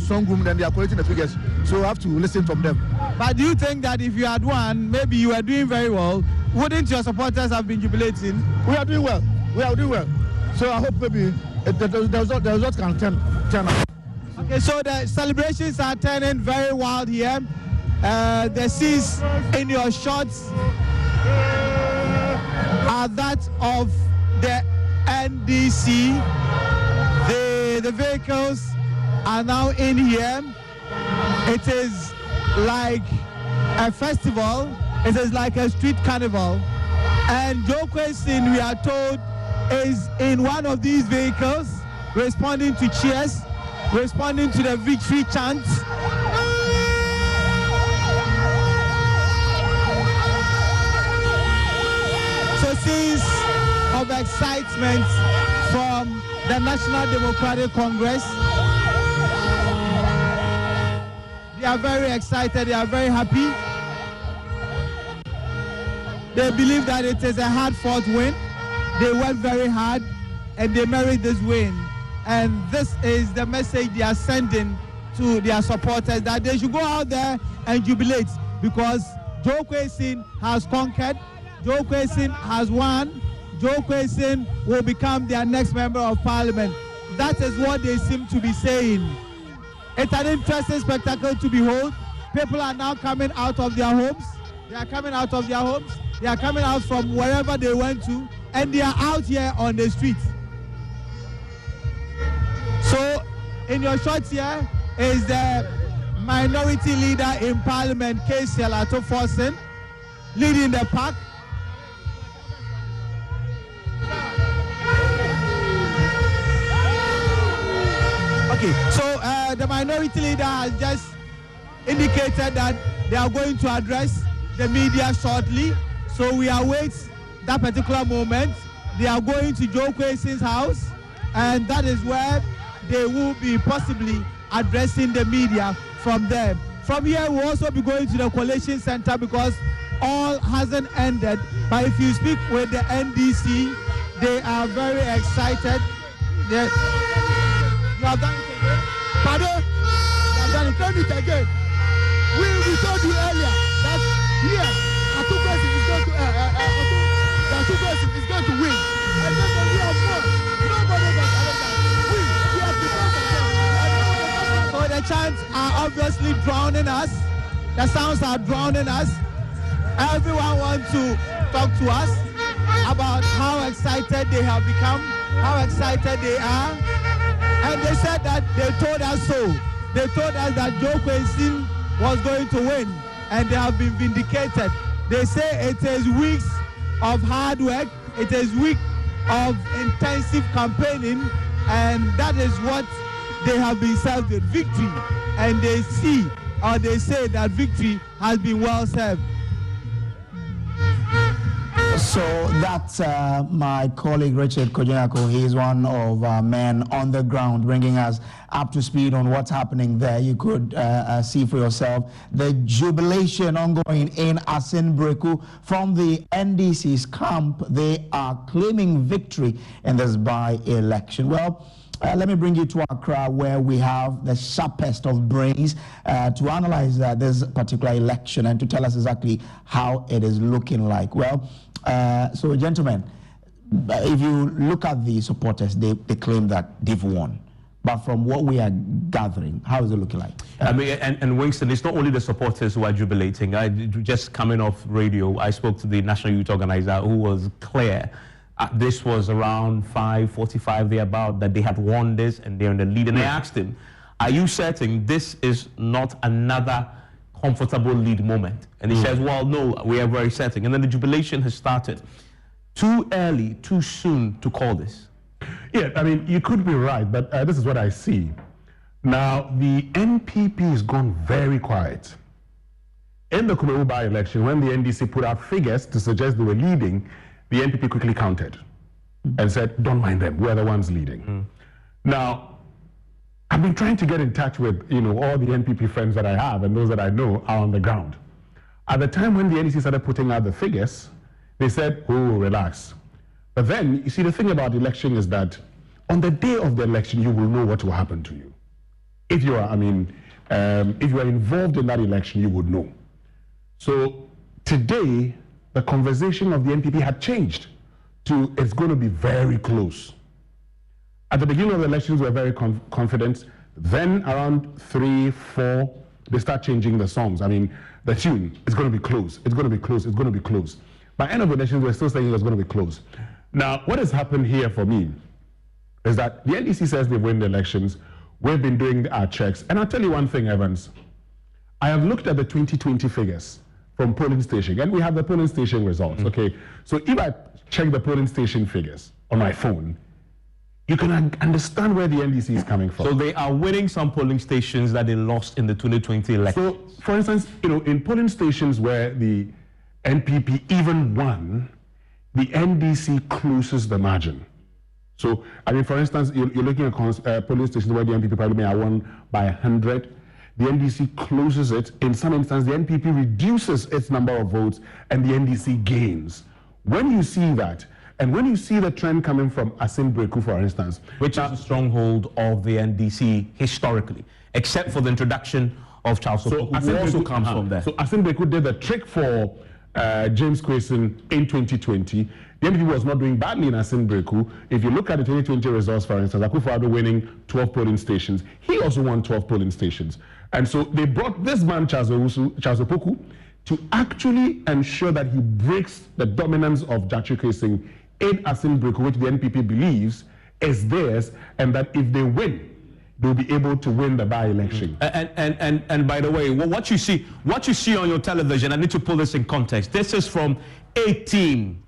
strong room, then they are collecting the figures. So we have to listen from them. But do you think that if you had won, maybe you were doing very well, wouldn't your supporters have been jubilating? We are doing well. We are doing well. So I hope maybe the result can turn out. Okay, so the celebrations are turning very wild here. The scenes in your shots are that of the NDC. The vehicles are now in here. It is like a festival. It is like a street carnival. And Joe Questin, we are told, is in one of these vehicles, responding to cheers, responding to the victory chants. So scenes of excitement from the National Democratic Congress. They are very excited, they are very happy. They believe that it is a hard-fought win. They worked very hard and they merit this win. And this is the message they are sending to their supporters, that they should go out there and jubilate, because Joe Questin has conquered, Joe Questin has won, Joe Questin will become their next member of parliament. That is what they seem to be saying. It's an interesting spectacle to behold. People are now coming out of their homes. They are coming out of their homes. They are coming out from wherever they went to, and they are out here on the streets. So, in your shots here is the minority leader in parliament, Casey Alato Forsen, leading the pack. Okay, so the minority leader has just indicated that they are going to address the media shortly. So we await that particular moment. They are going to Joe Questin's house, and that is where they will be possibly addressing the media from there. From here, we'll also be going to the Coalition Center, because all hasn't ended. But if you speak with the NDC, they are very excited. You have done it again? Pardon? You have done it again. We told you earlier that here, Atu Questin is going to win. And then we have won. Nobody can challenge us. We have become. So the chants are obviously drowning us. The sounds are drowning us. Everyone wants to talk to us about how excited they have become, how excited they are. And they said that they told us so. They told us that Joe Questin was going to win, and they have been vindicated. They say it is weeks of hard work, it is weeks of intensive campaigning, and that is what they have been served with, victory. And they see, or they say that victory has been well served. So that's my colleague Richard Kojako. He is one of our men on the ground, bringing us up to speed on what's happening there. You could see for yourself the jubilation ongoing in Asin Breku from the NDC's camp. They are claiming victory in this by-election. Well, let me bring you to Accra, where we have the sharpest of brains to analyze this particular election and to tell us exactly how it is looking like. Well, so gentlemen, if you look at the supporters, they claim that they've won. But from what we are gathering, how is it looking like? I mean, and Winston, it's not only the supporters who are jubilating. Just coming off radio, I spoke to the National Youth Organizer, who was clear. This was around 5:45 thereabout that they had won this and they're in the lead. And I asked him, are you certain this is not another comfortable lead moment? And he says, well, no, we are very certain. And then the jubilation has started. Too early, too soon to call this. Yeah, I mean, you could be right, but this is what I see. Now, the NPP has gone very quiet. In the Kumeru by-election, when the NDC put out figures to suggest they were leading, the NPP quickly countered and said, don't mind them, we're the ones leading. Now, I've been trying to get in touch with, all the NPP friends that I have, and those that I know are on the ground. At the time when the NDC started putting out the figures, they said, oh, relax. But then, you see, the thing about the election is that on the day of the election, you will know what will happen to you. if you are, if you are involved in that election, you would know. So today, the conversation of the NPP had changed to it's going to be very close. At the beginning of the elections, we were very confident. Then around 3, 4, they start changing the songs. I mean, the tune, it's going to be close, it's going to be close, it's going to be close. By end of the elections, we're still saying it was going to be close. Now, what has happened here for me is that the NDC says they win the elections. We've been doing our checks. And I'll tell you one thing, Evans. I have looked at the 2020 figures from polling station, and we have the polling station results, okay? So if I check the polling station figures on my phone, you can understand where the NDC is coming from. So they are winning some polling stations that they lost in the 2020 election. So, for instance, in polling stations where the NPP even won, the NDC closes the margin. So, for instance, you're looking at polling stations where the NPP probably may have won by 100. The NDC closes it. In some instances, the NPP reduces its number of votes and the NDC gains. When you see that, and when you see the trend coming from Asin Breku, for instance, which is a stronghold of the NDC historically, except for the introduction of Charles Opoku, who also comes from there. So Asin Breku did the trick for James Quayson in 2020. The NPP was not doing badly in Asin Breku. If you look at the 2020 results, for instance, Akufo-Addo winning 12 polling stations. He also won 12 polling stations. And so they brought this man, Charles Opoku, to actually ensure that he breaks the dominance of Jatri Quayson in Asin Breku, which the NPP believes is theirs, and that if they win, they'll be able to win the by-election. And by the way, what you see on your television, I need to put this in context. This is from 18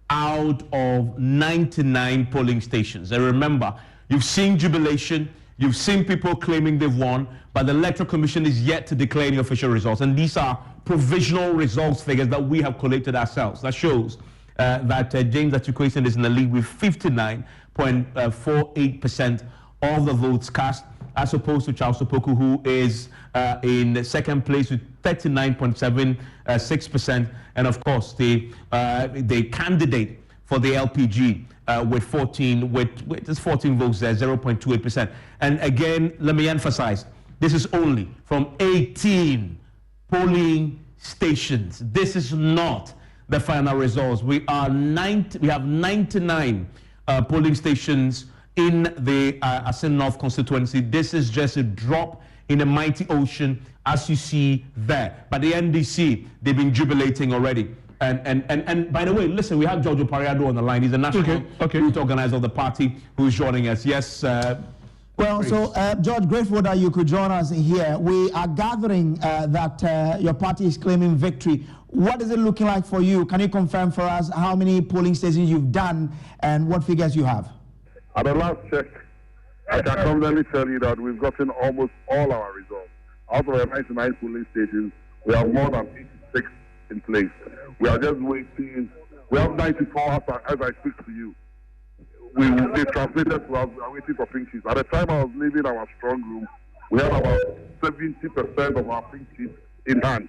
out of 99 polling stations. And remember, you've seen jubilation, you've seen people claiming they've won, but the Electoral Commission is yet to declare any official results. And these are provisional results figures that we have collated ourselves. That shows that James Jatri Quayson is in the lead with 59.48% of the votes cast, as opposed to Charles Opoku, who is in second place with 39.76%, and of course the candidate for the LPG with 14 votes there, 0.28%. And again, let me emphasize, this is only from 18 polling stations. This is not the final results. We have 99 polling stations in the Asin North constituency. This is just a drop in a mighty ocean, as you see there. But the NDC, they've been jubilating already. And by the way, listen, we have George Opariado on the line. He's a national youth organizer of the party who's joining us. Yes. Well, so George, grateful that you could join us here. We are gathering that your party is claiming victory. What is it looking like for you? Can you confirm for us how many polling stations you've done and what figures you have? At the last check, I can confidently tell you that we've gotten almost all our results. Out of our 99 polling stations, we have more than 86 in place. We are just waiting. We have 94 as I speak to you. We will be transmitted to us. We are waiting for pink sheets. At the time I was leaving our strong room, we had about 70% of our pink sheets in hand.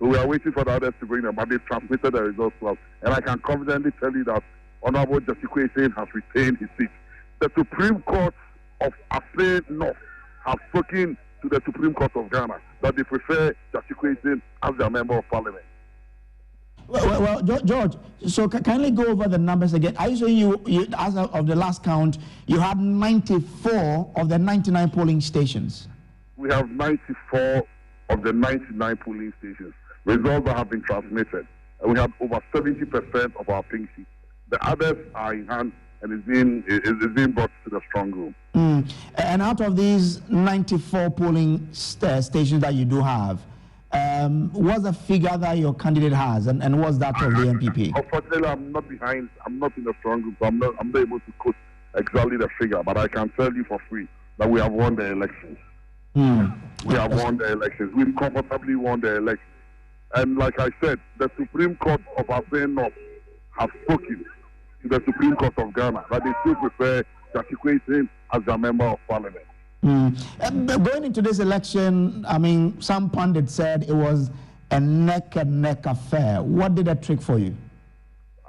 So we are waiting for the others to bring them, but they've transmitted the results to us. And I can confidently tell you that Honorable Jatri Quayson has retained his seat. The Supreme Court of Asin North have spoken to the Supreme Court of Ghana that they prefer Jatri Quayson as their member of parliament. Well, George, so kindly go over the numbers again. Are you saying you as of the last count, you had 94 of the 99 polling stations? We have 94 of the 99 polling stations. Results that have been transmitted. And we have over 70% of our pink sheets. The others are in hand and it's being brought to the strong room. And out of these 94 polling stations that you do have, what's the figure that your candidate has, and what's that of the NPP? Unfortunately, I'm not behind. I'm not in the strong group, so I'm not able to quote exactly the figure. But I can tell you for free that we have won the elections. We have won the elections. We've comfortably won the elections. And like I said, the Supreme Court of Asin North have spoken to the Supreme Court of Ghana that they still prefer Jatri Quayson as their member of parliament. Going into this election, I mean, some pundits said it was a neck-and-neck affair. What did that trick for you?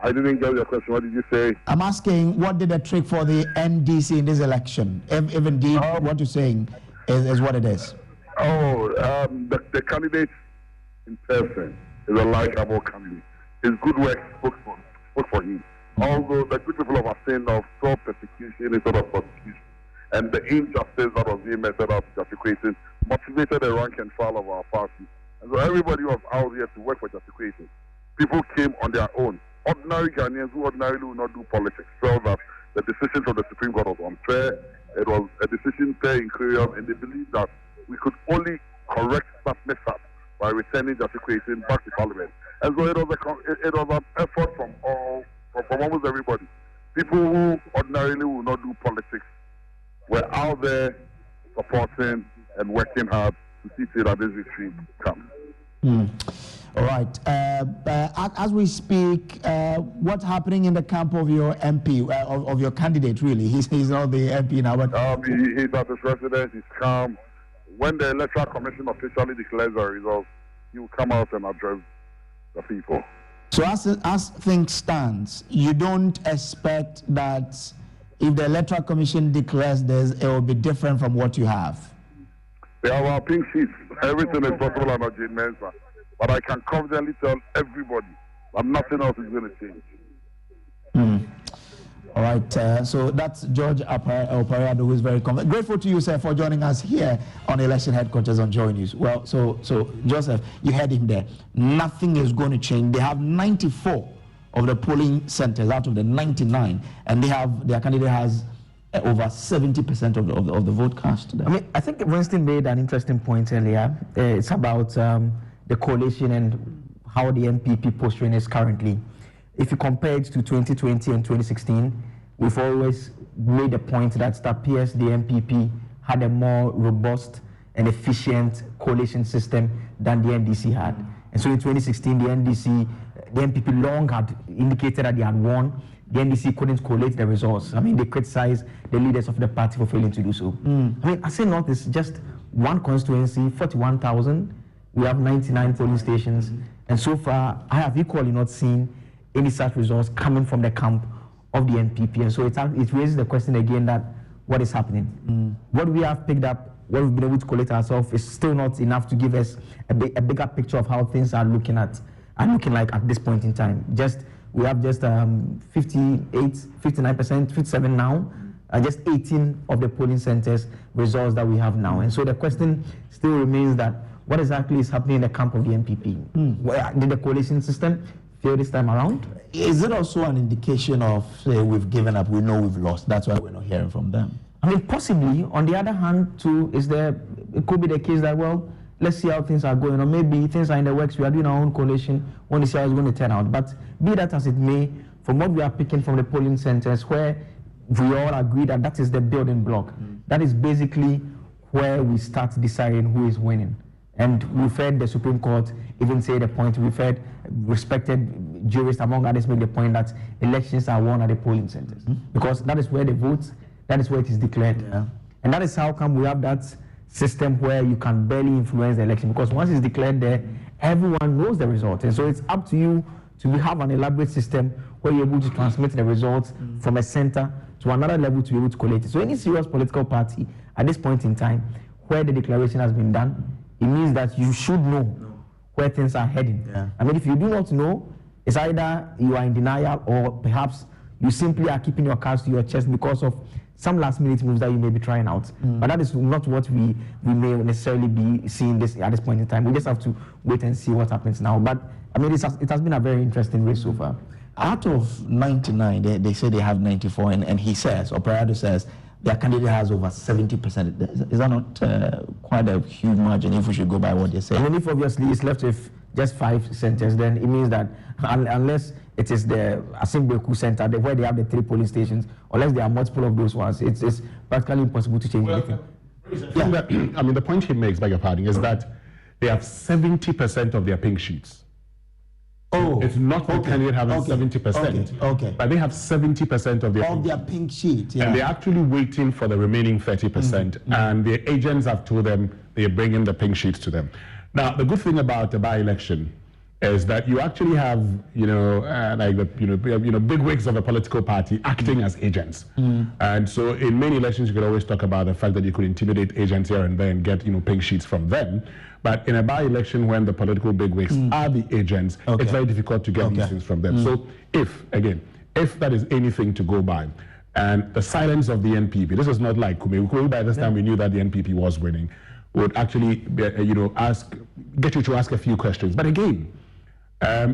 I didn't get your question. What did you say? I'm asking, what did the trick for the NDC in this election? If indeed what you're saying is what it is. The candidate in person is a likable candidate. His good work spoke for him. Although the good people of saying of sole persecution instead of prosecution, and the injustice that was being meted out to justification motivated the rank and file of our party. And so everybody was out here to work for justification. People came on their own. Ordinary Ghanaians who ordinarily will not do politics felt that the decision from the Supreme Court was unfair. It was a decision fair in Korea, and they believed that we could only correct that mishap by returning justification back to Parliament. And so it was an effort from almost everybody. People who ordinarily will not do politics were out there supporting and working hard to see that this victory comes. All right. As we speak, what's happening in the camp of your MP, of your candidate, really? He's not the MP now, but... he's at his residence, he's calm. When the Electoral Commission officially declares the results, he will come out and address the people. So as things stand, you don't expect that if the Electoral Commission declares this, it will be different from what you have? They have our pink sheets. Everything is possible under Jane Mensah. But I can confidently tell everybody that nothing else is going to change. All right, so that's George Oparado, who is very confident. Grateful to you, sir, for joining us here on Election Headquarters on Joy News. Well, so Joseph, you heard him there. Nothing is going to change. They have 94 of the polling centers out of the 99, and their candidate has over 70% of the vote cast. I mean, I think Winston made an interesting point earlier. It's about the coalition and how the MPP posturing is currently. If you compare it to 2020 and 2016, we've always made a point that it appears the MPP had a more robust and efficient coalition system than the NDC had. And so in 2016, the MPP long had indicated that they had won. The NDC couldn't collate the results. I mean, they criticized the leaders of the party for failing to do so. I mean, I say North is just one constituency, 41,000. We have 99 polling stations. And so far, I have equally not seen any such results coming from the camp of the NPP. And so it raises the question again that what is happening? What we have picked up, what we've been able to collate ourselves is still not enough to give us a bigger picture of how things are looking like at this point in time. We have just 58, 59%, 57 now, just 18 of the polling centers results that we have now. And so the question still remains that what exactly is happening in the camp of the NPP? Where did the coalition system fail this time around? Is it also an indication of, say, we've given up, we know we've lost, that's why we're not hearing from them? I mean, possibly. On the other hand, too, it could be the case that, well, let's see how things are going, or maybe things are in the works, we are doing our own coalition, want to see how it's going to turn out. But be that as it may, from what we are picking from the polling centers, where we all agree that is the building block, that is basically where we start deciding who is winning. And we've heard the Supreme Court even say the point, we've heard respected jurists among others make the point that elections are won at the polling centers. Because that is where the votes, that is where it is declared. And that is how come we have that system where you can barely influence the election, because once it's declared there, everyone knows the result. And so it's up to you to have an elaborate system where you're able to transmit the results from a center to another level to be able to collate it. So any serious political party at this point in time where the declaration has been done, it means that you should know where things are heading. I mean, if you do not know, it's either you are in denial or perhaps you simply are keeping your cards to your chest because of some last-minute moves that you may be trying out. But that is not what we may necessarily be seeing at this point in time. We just have to wait and see what happens now. But, I mean, it has been a very interesting race so far. Out of 99, they say they have 94, and he says, Operado says, their candidate has over 70%. Is that not quite a huge margin if we should go by what they say? I mean, if obviously it's left with just 5 centers, then it means that unless it is the Asimbeku Center where they have the 3 polling stations, unless there are multiple of those ones, it's practically impossible to change anything. I mean, the point he makes, beg your pardon, is that they have 70% of their pink sheets. Oh, it's not the candidate having 70%. Okay. But they have 70% of their pink sheet. And they're actually waiting for the remaining 30%. And the agents have told them they're bringing the pink sheets to them. Now, the good thing about the by-election is that you actually have, like the, big wigs of a political party acting as agents. And so in many elections, you could always talk about the fact that you could intimidate agents here and there and get, pink sheets from them. But in a by-election, when the political bigwigs are the agents, it's very difficult to get these things from them. So if that is anything to go by, and the silence of the NPP, this is not like Kumewu. By this time, we knew that the NPP was winning, would actually, get you to ask a few questions. But again,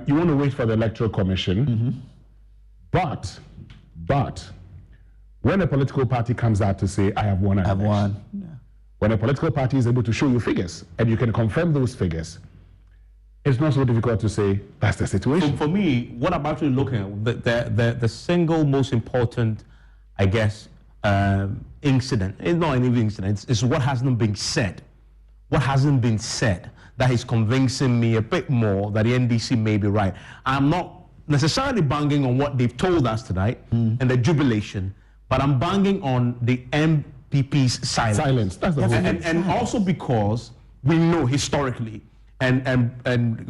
you want to wait for the Electoral Commission, but when a political party comes out to say, I have won an election, when a political party is able to show you figures, and you can confirm those figures, it's not so difficult to say, that's the situation. For me, what I'm actually looking at, the single most important, I guess, incident, it's not an incident, it's what hasn't been said. What hasn't been said that is convincing me a bit more that the NDC may be right. I'm not necessarily banging on what they've told us tonight and the jubilation, but I'm banging on the MPP's silence. That's the whole thing. And also because we know historically, and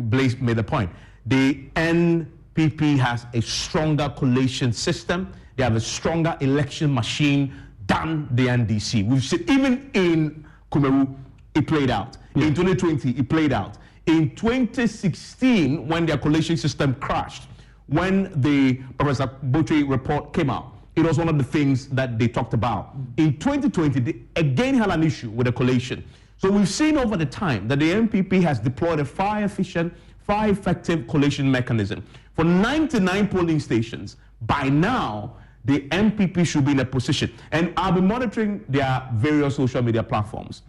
Blaise made the point, the NPP has a stronger collation system. They have a stronger election machine than the NDC. We've seen, even in Kumewu, it played out. In 2020, it played out. In 2016, when their collation system crashed, when the Professor Botwe report came out, it was one of the things that they talked about. In 2020, they again had an issue with the collation. So we've seen over the time that the NPP has deployed a far efficient, far effective collation mechanism. For 99 polling stations, by now, the NPP should be in a position, and I'll be monitoring their various social media platforms.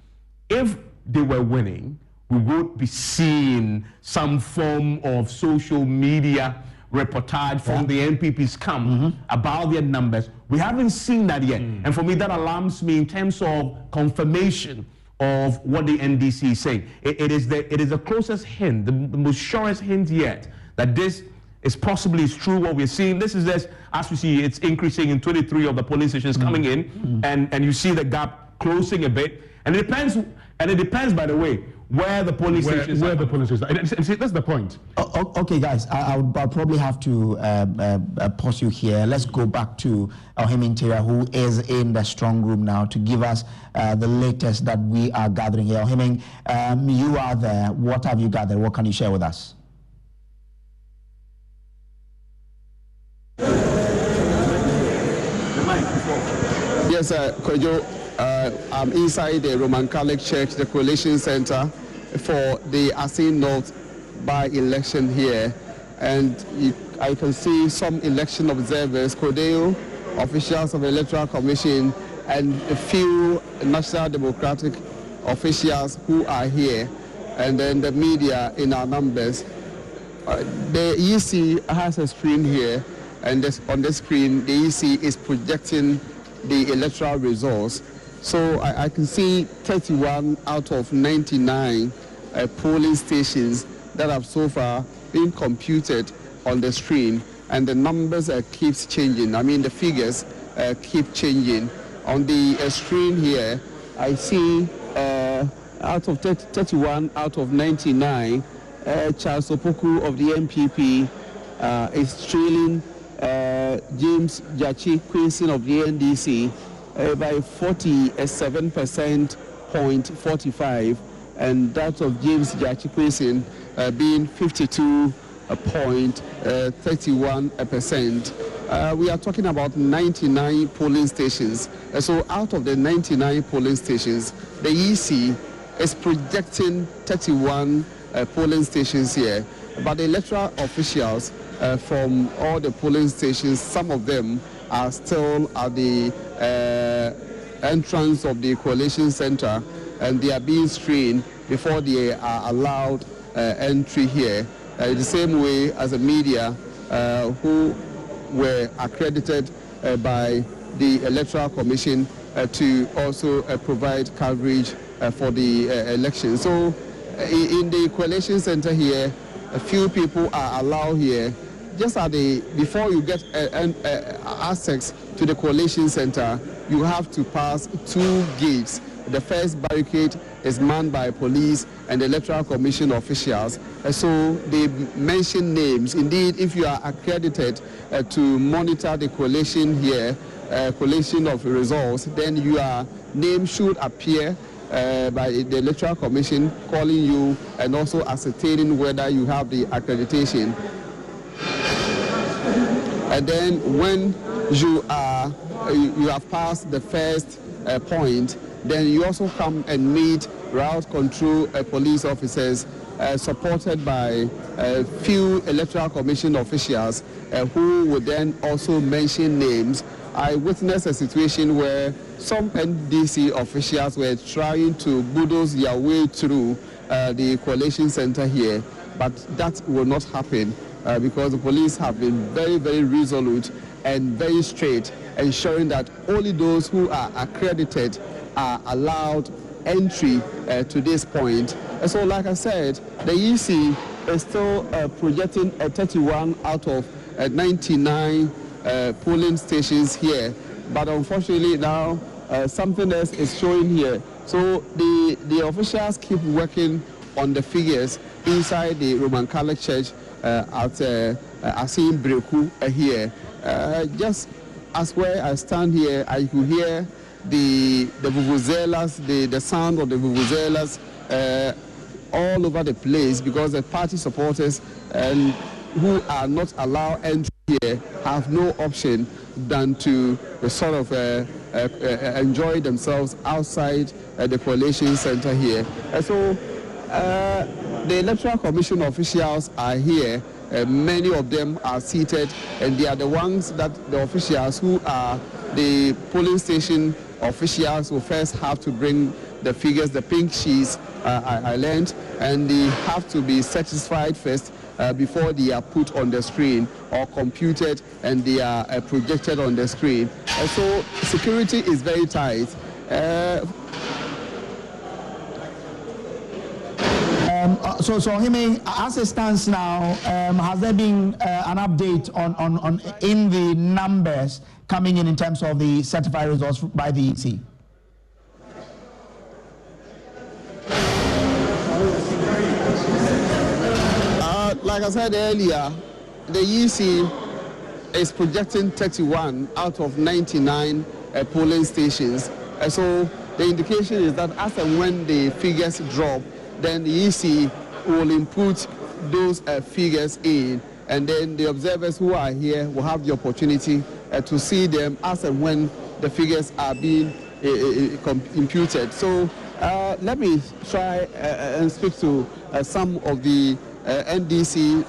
If they were winning, we would be seeing some form of social media reportage from the NPP's camp about their numbers. We haven't seen that yet. And for me, that alarms me in terms of confirmation of what the NDC is saying. It is the closest hint, the most surest hint yet, that this is possibly true. What we're seeing, this is this, as we see, it's increasing in 23 of the polling stations coming in, and you see the gap closing a bit. And it depends, by the way, where the polling stations are. And see, that's the point. Okay, guys, I'll probably have to pause you here. Let's go back to Ohim Interior, who is in the strong room now, to give us the latest that we are gathering here. Ohim, you are there. What have you gathered? What can you share with us? Yes, Kojo, I'm inside the Roman Catholic Church, the Coalition Center, for the Asin North by-election here. And I can see some election observers, Codeo, officials of the Electoral Commission, and a few National Democratic officials who are here, and then the media in our numbers. The EC has a screen here, and on the screen, the EC is projecting the electoral results. So I can see 31 out of 99 polling stations that have so far been computed on the screen, and the numbers keeps changing. I mean, the figures keep changing. On the screen here, I see out of 31 out of 99, Charles Opoku of the MPP is trailing James Jachi Quincy of the NDC by 47.45%, and that of James Jachi Quincy being 52.31%. We are talking about 99 polling stations. So out of the 99 polling stations, the EC is projecting 31 polling stations here. But the electoral officials from all the polling stations, some of them are still at the entrance of the Coalition Center, and they are being screened before they are allowed entry here. The same way as the media who were accredited by the Electoral Commission to also provide coverage for the election. So in the Coalition Center here, a few people are allowed here. Just before you get access to the Coalition Center, you have to pass 2 gates the first barricade is manned by police and the Electoral Commission officials. So they mention names. Indeed, if you are accredited to monitor the collation here, collation of results, then your name should appear by the Electoral Commission calling you and also ascertaining whether you have the accreditation. And then when you have passed the first point, then you also come and meet route control police officers supported by a few Electoral Commission officials who would then also mention names. I witnessed a situation where some NDC officials were trying to bulldoze their way through the collation center here, but that will not happen because the police have been very, very resolute and very straight, ensuring that only those who are accredited are allowed entry to this point. And so, like I said, the EC is still projecting a 31 out of 99 polling stations here, but unfortunately now something else is showing here. So the officials keep working on the figures inside the Roman Catholic Church at Asin Breku here. Just as where I stand here, I could hear the vuvuzelas, the sound of the vuvuzelas all over the place, because the party supporters who are not allowed entry here have no option than to sort of enjoy themselves outside the collation center here. So the Electoral Commission officials are here. Many of them are seated, and they are the ones that the officials who are the polling station officials will first have to bring the figures, the pink sheets I learned, and they have to be satisfied first before they are put on the screen or computed and they are projected on the screen. So security is very tight. So Hime, as it stands now, has there been an update on in the numbers coming in terms of the certified results by the EC? Like I said earlier, the EC is projecting 31 out of 99 polling stations. So the indication is that as and when the figures drop, then the EC will input those figures in, and then the observers who are here will have the opportunity to see them as and when the figures are being imputed. So let me try and speak to some of the NDC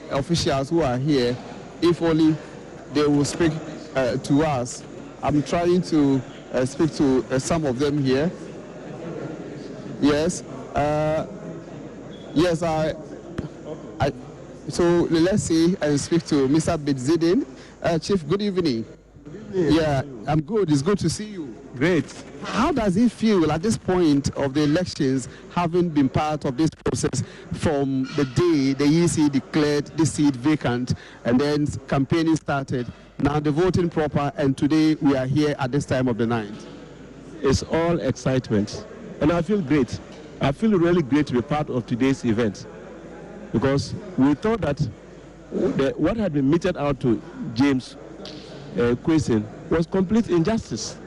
officials who are here, if only they will speak to us. I'm trying to speak to some of them here. Yes. Yes, so let's see and speak to Mr. Bidzidin. Chief, good evening. Good evening. Yeah, I'm good. It's good to see you. Great. How does it feel at this point of the elections, having been part of this process from the day the EC declared the seat vacant and then campaigning started, now the voting proper, and today we are here at this time of the night? It's all excitement, and I feel great. I feel really great to be part of today's event, because we thought that what had been meted out to James Kwesi was complete injustice,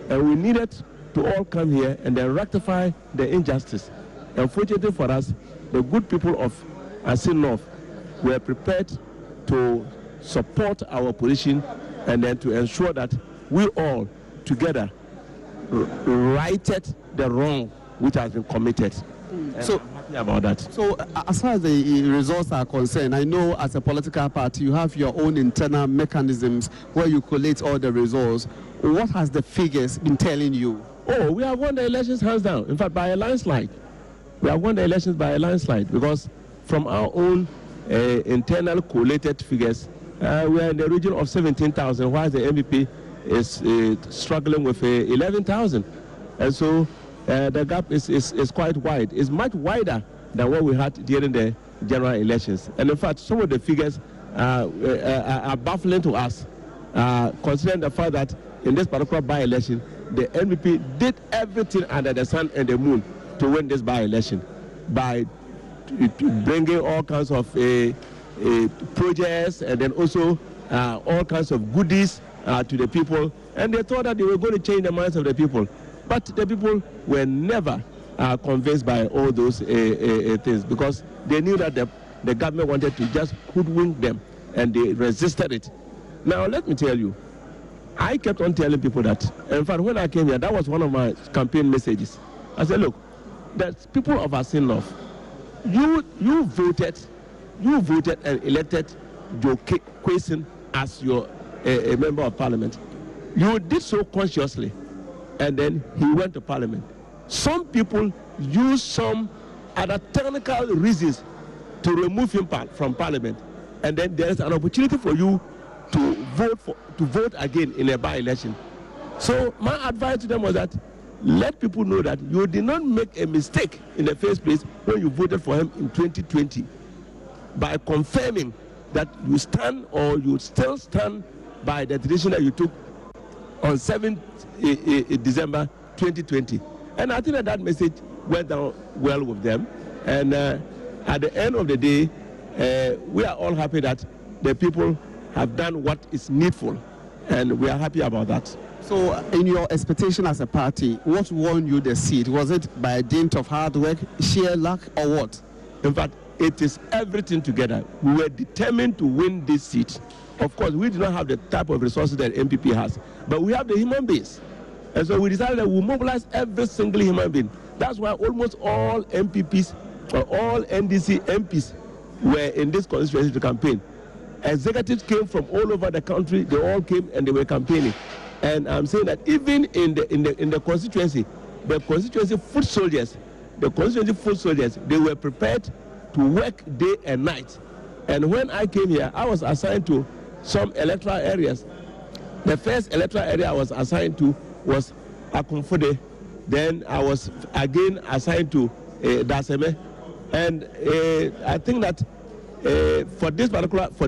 and we needed to all come here and then rectify the injustice. Unfortunately for us, the good people of Asin North were prepared to support our position and then to ensure that we all together righted the wrong which has been committed. So I'm happy about that. So as far as the results are concerned, I know as a political party you have your own internal mechanisms where you collate all the results. What has the figures been telling you? Oh, we have won the elections hands down. In fact, by a landslide. We have won the elections by a landslide, because from our own internal collated figures, we are in the region of 17,000, while the MVP is struggling with 11,000. And so the gap is quite wide. It's much wider than what we had during the general elections. And in fact, some of the figures are baffling to us, considering the fact that in this particular by-election, the NPP did everything under the sun and the moon to win this by-election by bringing all kinds of projects and then also all kinds of goodies to the people. And they thought that they were going to change the minds of the people. But the people were never convinced by all those things, because they knew that the government wanted to just hoodwink them, and they resisted it. Now, let me tell you, I kept on telling people that. In fact, when I came here, that was one of my campaign messages. I said, look, the people of Asin North, you voted and elected Joe Quaison as your a member of parliament. You did so consciously, and then he went to parliament. Some people use some other technical reasons to remove him from parliament, and then there is an opportunity for you to vote again in a by-election. So my advice to them was that let people know that you did not make a mistake in the first place when you voted for him in 2020 by confirming that you stand or you still stand by the decision that you took on 7th December 2020. And I think that message went down well with them. And at the end of the day, we are all happy that the people have done what is needful, and we are happy about that. So, in your expectation as a party, what won you the seat? Was it by dint of hard work, sheer luck, or what? In fact, it is everything together. We were determined to win this seat. Of course, we do not have the type of resources that MPP has, but we have the human beings. And so we decided that we'll mobilize every single human being. That's why almost all MPPs or all NDC MPs were in this constituency to campaign. Executives came from all over the country. They all came and they were campaigning. And I'm saying that even in the constituency, the constituency foot soldiers, they were prepared to work day and night. And when I came here, I was assigned to some electoral areas. The first electoral area I was assigned to was Akumfude. Then I was again assigned to Daseme. And I think that for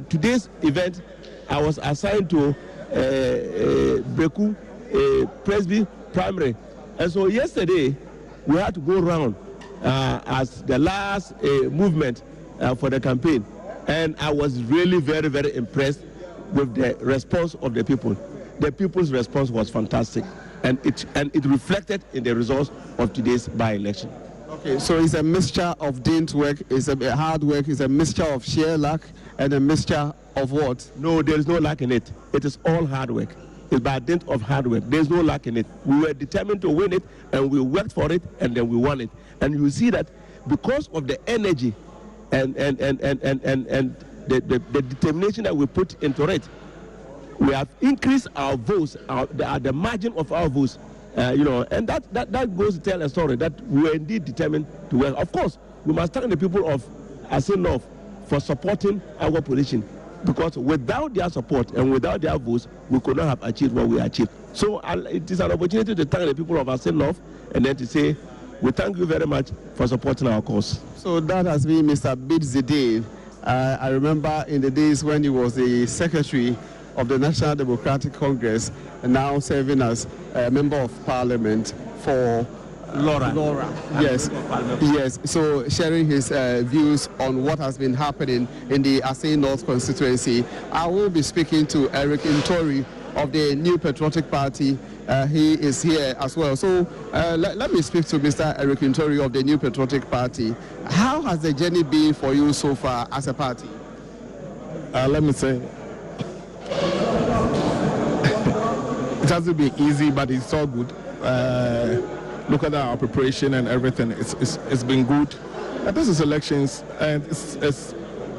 today's event, I was assigned to Beku Presby Primary. And so yesterday, we had to go around as the last movement for the campaign. And I was really very, very impressed with the response of the people. The people's response was fantastic, and it reflected in the results of today's by-election. Okay, so it's a mixture of dint work, it's a hard work, it's a mixture of sheer luck, and a mixture of what? No, there is no luck in it. It is all hard work. It's by dint of hard work. There's no luck in it. We were determined to win it, and we worked for it, and then we won it. And you see that because of the energy and the determination that we put into it, we have increased our votes, the margin of our votes, and that goes to tell a story that we were indeed determined to work. Of course, we must thank the people of Asin North for supporting our position, because without their support and without their votes, we could not have achieved what we achieved. So it is an opportunity to thank the people of Asin North, and then to say, we thank you very much for supporting our cause. So that has been Mr. Bidzidin. I remember in the days when he was the secretary of the National Democratic Congress, and now serving as a member of parliament for Laura. Yes, yes. So sharing his views on what has been happening in the Asin North constituency. I will be speaking to Eric Ntori of the New Patriotic Party. He is here as well. So let me speak to Mr. Eric Ntori of the New Patriotic Party. How has the journey been for you so far as a party? Let me say, it hasn't been easy, but it's all good. Look at our preparation and everything. It's been good. And this is elections, and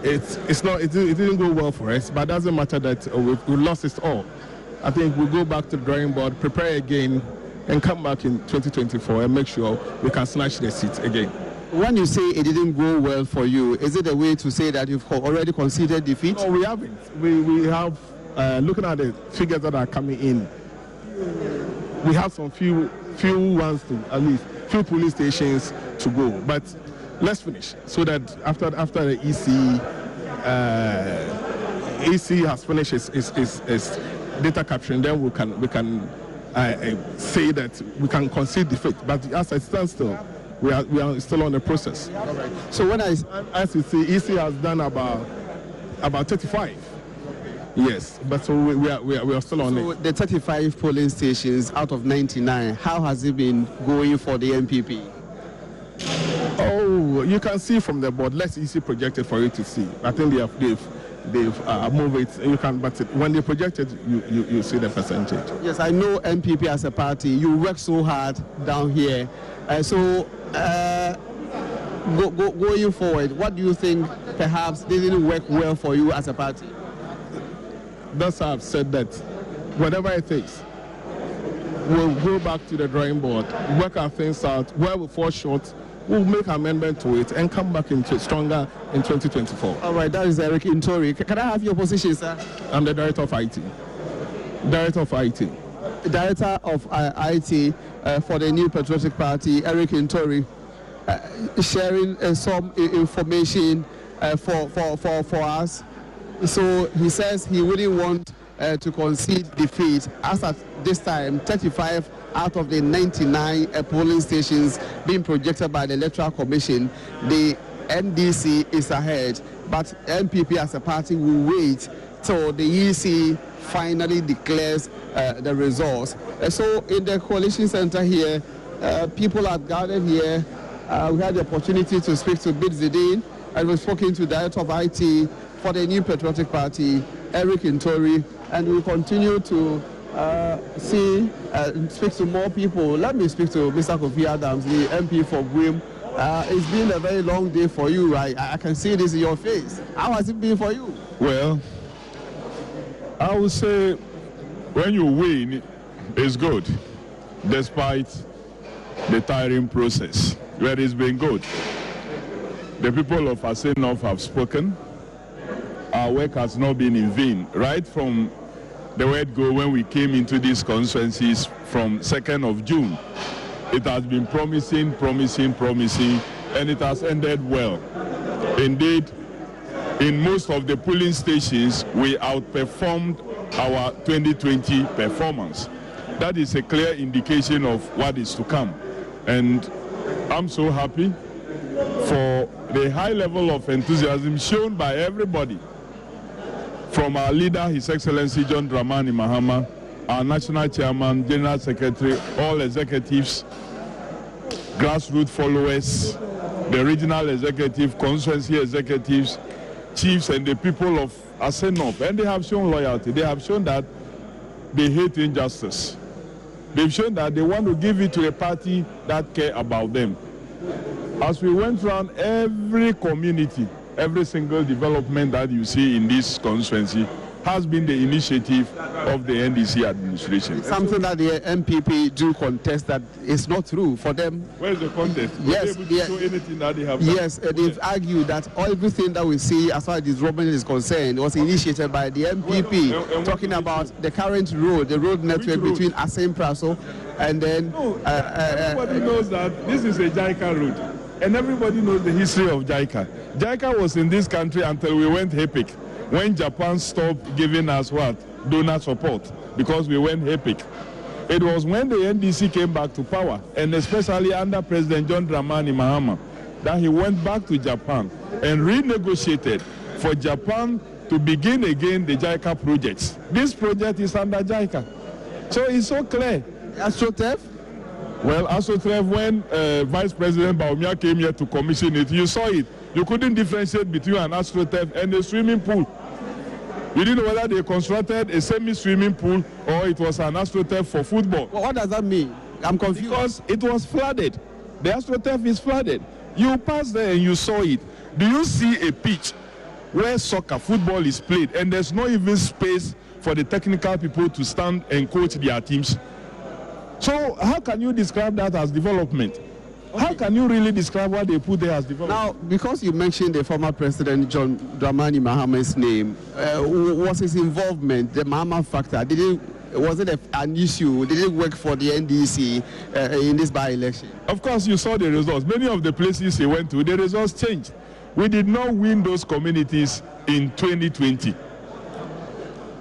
it didn't go well for us, but it doesn't matter that we lost it all. I think we'll go back to the drawing board, prepare again, and come back in 2024 and make sure we can snatch the seat again. When you say it didn't go well for you, is it a way to say that you've already conceded defeat? No, we haven't. We have, looking at the figures that are coming in, we have some few ones to, at least, few police stations to go. But let's finish so that after the EC has finished its data capturing, then we can say that we can concede defeat. But as I stand still, we are still on the process. Right. So when as you see, EC has done about 35. Yes, but so we are still on it. The 35 polling stations out of 99, how has it been going for the MPP? Oh, you can see from the board. Less easy projected for you to see. I think they've moved it. You can, but when they project it, you see the percentage. Yes, I know MPP as a party. You work so hard down here. Going forward, what do you think perhaps didn't work well for you as a party? That's why I've said that whatever it takes, we'll go back to the drawing board, work our things out. Where we fall short, we'll make amendment to it and come back into stronger in 2024. All right, that is Eric Intori. Can I have your position, sir? I'm the Director of IT. Director of IT. Director of IT for the New Patriotic Party, Eric Intori, sharing some information for us. So he says he wouldn't want to concede defeat, as at this time 35 out of the 99 polling stations being projected by the Electoral Commission, the NDC is ahead, but MPP as a party will wait till the EC finally declares the results. So in the coalition center here, people are gathered here. We had the opportunity to speak to Bidzidin, and we've spoken to Director of IT for the New Patriotic Party, Eric Intori, and we'll continue to speak to more people. Let me speak to Mr. Kofi Adams, the MP for Gwim. It's been a very long day for you. I can see this in your face. How has it been for you? Well, I would say when you win, it's good, despite the tiring process, where it's been good. The people of Assin North have spoken. Our work has not been in vain. Right from the word go when we came into these constituencies from 2nd of June, it has been promising, and it has ended well. Indeed, in most of the polling stations, we outperformed our 2020 performance. That is a clear indication of what is to come. And I'm so happy for the high level of enthusiasm shown by everybody, from our leader, His Excellency John Dramani Mahama, our national chairman, general secretary, all executives, grassroots followers, the regional executive, constituency executives, chiefs, and the people of Assin North. And they have shown loyalty. They have shown that they hate injustice. They've shown that they want to give it to a party that care about them. As we went around every community, every single development that you see in this constituency has been the initiative of the NDC administration. It's something that the MPP do contest that is not true for them. Where's the contest? Yes, anything that they have done? Yes, they've argued that everything that we see as far as this robbery is concerned was initiated by the MPP, talking about the current road, the road network between Assin Praso and then... everybody knows that this is a JICA road. And everybody knows the history of JICA. JICA was in this country until we went HEPIC, when Japan stopped giving us donor support, because we went HEPIC. It was when the NDC came back to power, and especially under President John Dramani Mahama, that he went back to Japan and renegotiated for Japan to begin again the JICA projects. This project is under JICA. So it's so clear. AstroTurf? Well, AstroTurf, when Vice President Baumia came here to commission it, you saw it. You couldn't differentiate between an AstroTurf and a swimming pool. You didn't know whether they constructed a semi-swimming pool or it was an AstroTurf for football. Well, what does that mean? I'm confused. Because it was flooded. The AstroTurf is flooded. You passed there and you saw it. Do you see a pitch where soccer, football is played, and there's not even space for the technical people to stand and coach their teams? So how can you describe that as development? Okay. How can you really describe what they put there as development? Now, because you mentioned the former President John Dramani Mahama's name, was his involvement, the Mahama factor, was it an issue? Did it work for the NDC in this by-election? Of course, you saw the results. Many of the places he went to, the results changed. We did not win those communities in 2020.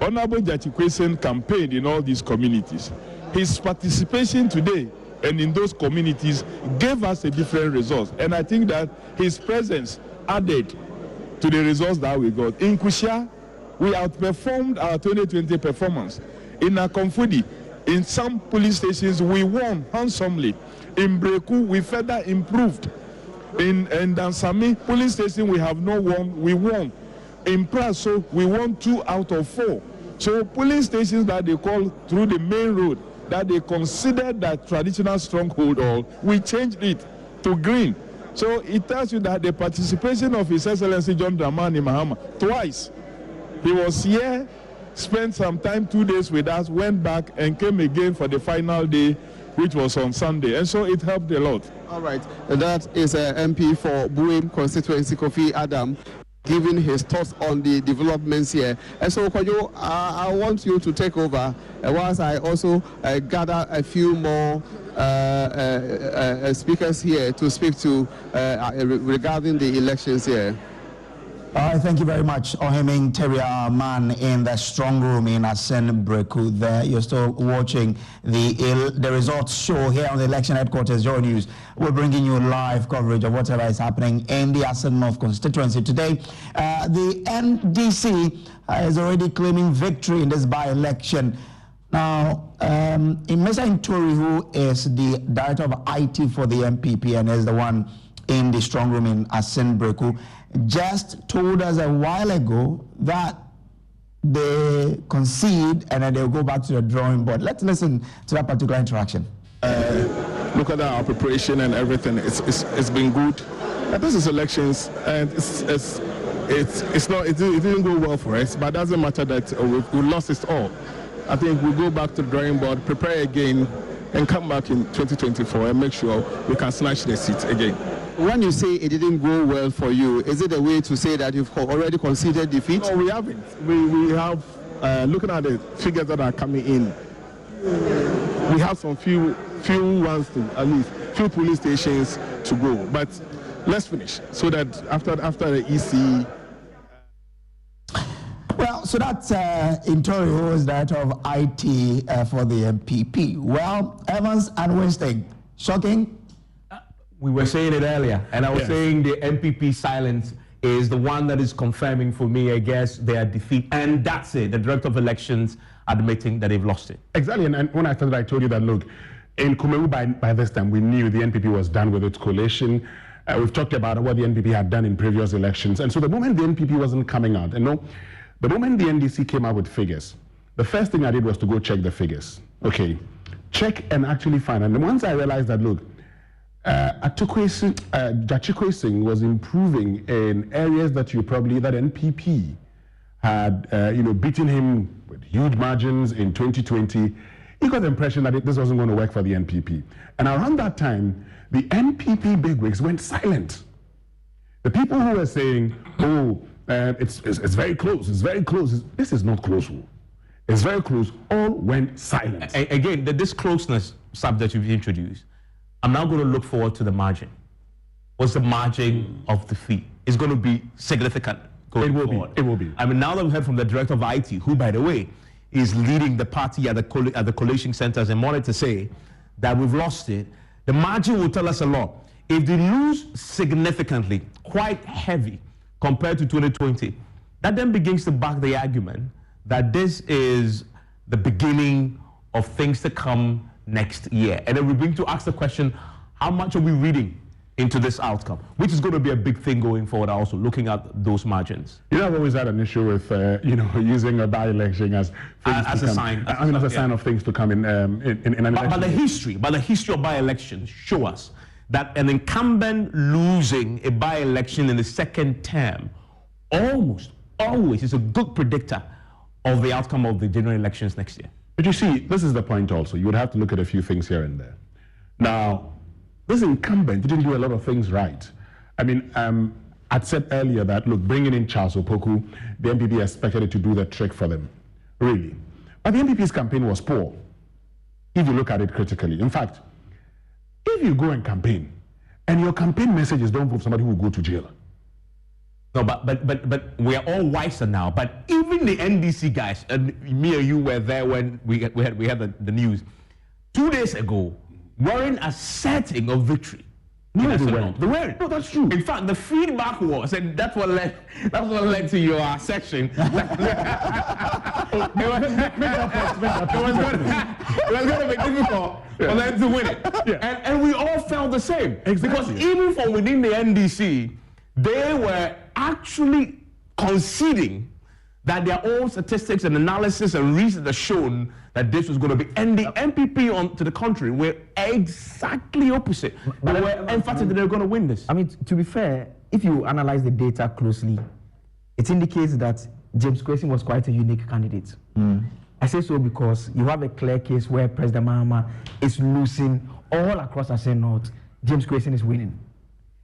Honorable Jachikwesen campaigned in all these communities. his participation today and in those communities gave us a different result. And I think that his presence added to the results that we got. In Kushia, we outperformed our 2020 performance. In Akomfudi, in some police stations, we won handsomely. In Breku, we further improved. In Dansami police station, we have not won, we won. In Praso, we won 2 out of 4. So police stations that they call through the main road, that they considered that traditional stronghold, or we changed it to green. So it tells you that the participation of His Excellency John Dramani Mahama, twice, he was here, spent some time, 2 days with us, went back and came again for the final day, which was on Sunday. And so it helped a lot. All right. That is MP for Buim constituency, Kofi Adam, giving his thoughts on the developments here. And so, Kojo, I want you to take over whilst I also gather a few more speakers here to speak to regarding the elections here. Thank you very much, Oheming Teria, man in the strong room in Asen Breku there. You're still watching the results show here on the election headquarters, Joy News. We're bringing you live coverage of whatever is happening in the Asen North constituency. Today, the NDC is already claiming victory in this by-election. Now, Mr. Intori, who is the director of IT for the MPP and is the one in the strong room in Asen Breku, just told us a while ago that they concede and then they'll go back to the drawing board. Let's listen to that particular interaction. Look at our preparation and everything. It's been good. And this is elections, and it didn't go well for us, but it doesn't matter that we lost it all. I think we'll go back to the drawing board, prepare again, and come back in 2024 and make sure we can snatch the seat again. When you say it didn't go well for you, is it a way to say that you've already conceded defeat? No, we haven't. We have, looking at the figures that are coming in, we have some few ones to, at least, few police stations to go. But let's finish so that after the EC. Well, so that's Intori, who is director of IT for the MPP. Well, Evans and Winston, shocking. We were saying it earlier, and I was saying the MPP silence is the one that is confirming for me, I guess, their defeat. And that's it, the director of elections admitting that they've lost it. Exactly, and when I started, I told you that, look, in Kumeru by this time, we knew the NPP was done with its coalition. We've talked about what the NPP had done in previous elections. And so the moment the NPP wasn't coming out, and no, the moment the NDC came out with figures, the first thing I did was to go check the figures. Okay, check and actually find. And once I realized that, look, Jachikwe Singh was improving in areas that NPP had, beaten him with huge margins in 2020. He got the impression that this wasn't going to work for the NPP. And around that time, the NPP bigwigs went silent. The people who were saying, it's very close, it's very close. This is not close. It's very close. All went silent. Again, this closeness subject you've introduced, I'm now going to look forward to the margin. What's the margin of defeat? It's going to be significant going forward. It will be. I mean, now that we've heard from the director of IT, who, by the way, is leading the party at the coalition centers and wanted to say that we've lost it, the margin will tell us a lot. If they lose significantly, quite heavy, compared to 2020, that then begins to back the argument that this is the beginning of things to come next year. And then we begin to ask the question, how much are we reading into this outcome? Which is going to be a big thing going forward also, looking at those margins. You know, I've always had an issue with, using a by-election as a sign. As a sign of things to come in an election. But the history of by-elections show us that an incumbent losing a by-election in the second term almost always is a good predictor of the outcome of the general elections next year. But you see, this is the point also. You would have to look at a few things here and there. Now, this incumbent didn't do a lot of things right. I mean, I'd said earlier that, look, bringing in Charles Opoku, the NPP expected it to do the trick for them, really. But the NPP's campaign was poor, if you look at it critically. In fact, if you go and campaign, and your campaign messages don't prove somebody who will go to jail. No, but we are all wiser now. But even the NDC guys, and me and you were there when we had the news. 2 days ago wearing a setting of victory. No, they weren't. They weren't. No, that's true. In fact, the feedback was, and that's what led to your section. It was going to be difficult for them to win it. Yeah. And we all felt the same. Exactly. Because even from within the NDC, they were actually conceding that their own statistics and analysis and research have shown that this was going to be. And the MPP, to the contrary, were exactly opposite. They were emphatic that they were going to win this. I mean, to be fair, if you analyze the data closely, it indicates that James Kwesi was quite a unique candidate. I say so because you have a clear case where President Mahama is losing all across Assin North. James Kwesi is winning.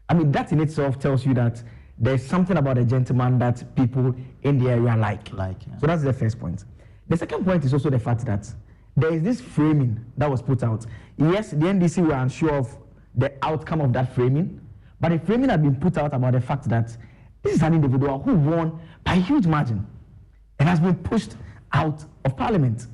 I mean, that in itself tells you that there's something about a gentleman that people in the area like. Yeah. So that's the first point. The second point is also the fact that there is this framing that was put out. Yes, the NDC were unsure of the outcome of that framing, but the framing had been put out about the fact that this is an individual who won by a huge margin and has been pushed out of parliament.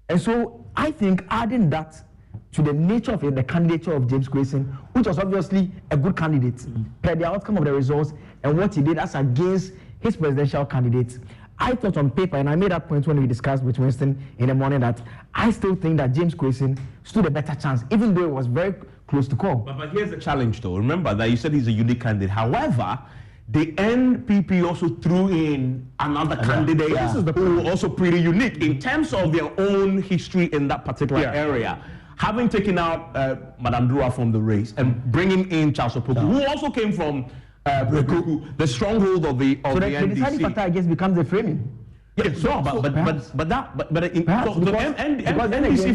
And so I think adding that to the nature of the candidature of James Kwesi, which was obviously a good candidate, per the outcome of the results and what he did as against his presidential candidate, I thought on paper, and I made that point when we discussed with Winston in the morning, that I still think that James Kwesi stood a better chance, even though it was very close to call. But here's the challenge, though. Remember that you said he's a unique candidate. However, the NPP also threw in another candidate who was also pretty unique in terms of their own history in that particular area. Having taken out Madame Dua from the race and bringing in Charles Opoku, who also came from the stronghold of the so the NDC. The deciding factor, I guess, becomes the framing. Yes, the NDC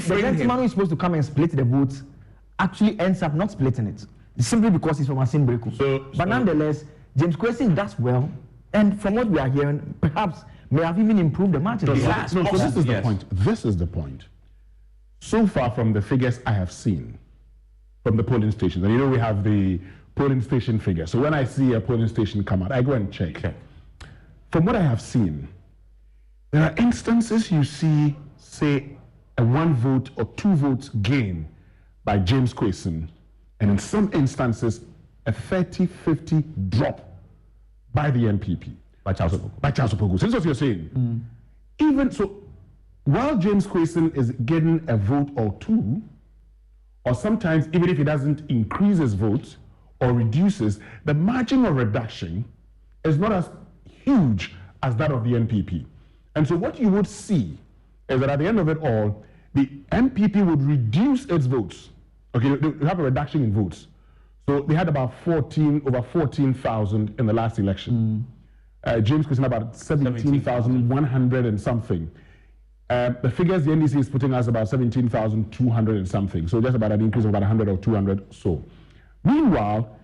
the gentleman who is supposed to come and split the votes actually ends up not splitting it, simply because he's from Asin Breku. But nonetheless, James Kwesi does well, and from what we are hearing, perhaps may have even improved the margin. So this is the point. This is the point. So far from the figures I have seen from the polling stations, and you know we have the polling station figure. So when I see a polling station come out, I go and check. Okay. From what I have seen, there are instances you see, say, a 1 vote or 2 votes gain by James Kwesi, and in some instances, a 30-50 drop by the MPP. By Charles Opoku. So this is what you're saying. Even so, while James Kwesi is getting a vote or 2, or sometimes even if he doesn't increase his votes or reduces, the margin of reduction is not as huge as that of the NPP. And so what you would see is that at the end of it all, the MPP would reduce its votes. Okay, they have a reduction in votes. So they had about over 14,000 in the last election. James Kwesi about 17,100 and something. The figures the NDC is putting us about 17,200 and something. So just about an increase of about 100 or 200 so. Meanwhile,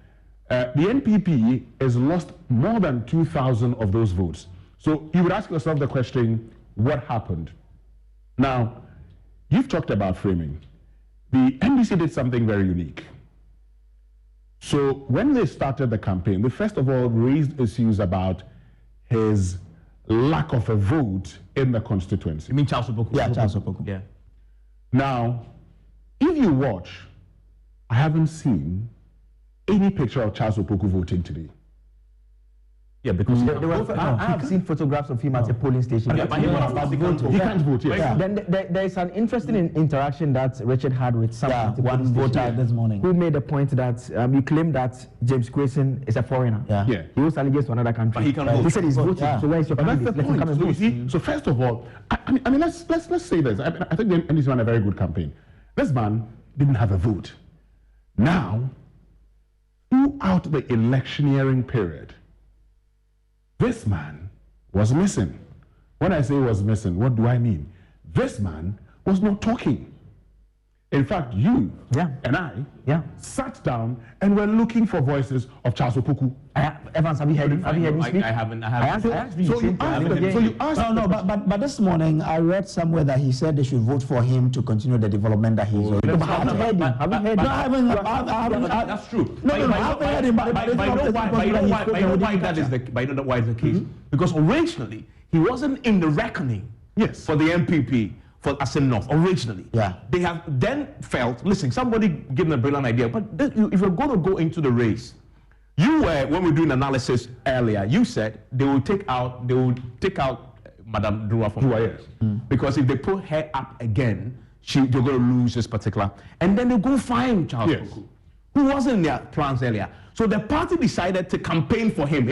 the NPP has lost more than 2,000 of those votes. So you would ask yourself the question, what happened? Now, you've talked about framing. The NDC did something very unique. So when they started the campaign, they first of all raised issues about his lack of a vote in the constituency. You mean Charles Opoku? Yeah, Charles Opoku. Yeah. Now, if you watch, I haven't seen any picture of Charles Opoku voting today. Yeah, because I have seen photographs of him at a polling station. He can't vote. Yes. Then there is an interesting interaction that Richard had with one voter this morning, who made the point that you claim that James Kwesi is a foreigner. He was allegiance to another country. But he can vote. He said he's voting. So where is your candidate? Let him come and vote. So first of all, I mean, let's say this. I think the NDC ran a very good campaign. This man didn't have a vote. Now, throughout the electioneering period, this man was missing. When I say was missing, what do I mean? This man was not talking. In fact, you and I sat down and were looking for voices of Charles Opoku. Evans, have you heard him? Have you heard him speak? I haven't. So you asked. No, but this morning I read somewhere that he said they should vote for him to continue the development that he's already. Have you heard him? Have you heard him? No, I haven't. That's true. No, I haven't heard him. But you know why that is the case? Because originally he wasn't in the reckoning for the MPP for Asin North originally. Yeah. They have then felt, listen, somebody gave them a brilliant idea, but if you're going to go into the race, you were, when we were doing analysis earlier, you said they will take out Madame Dua from the race. Because if they put her up again, they're going to lose this particular. And then they'll go find Charles Poku, who wasn't in their plans earlier. So the party decided to campaign for him.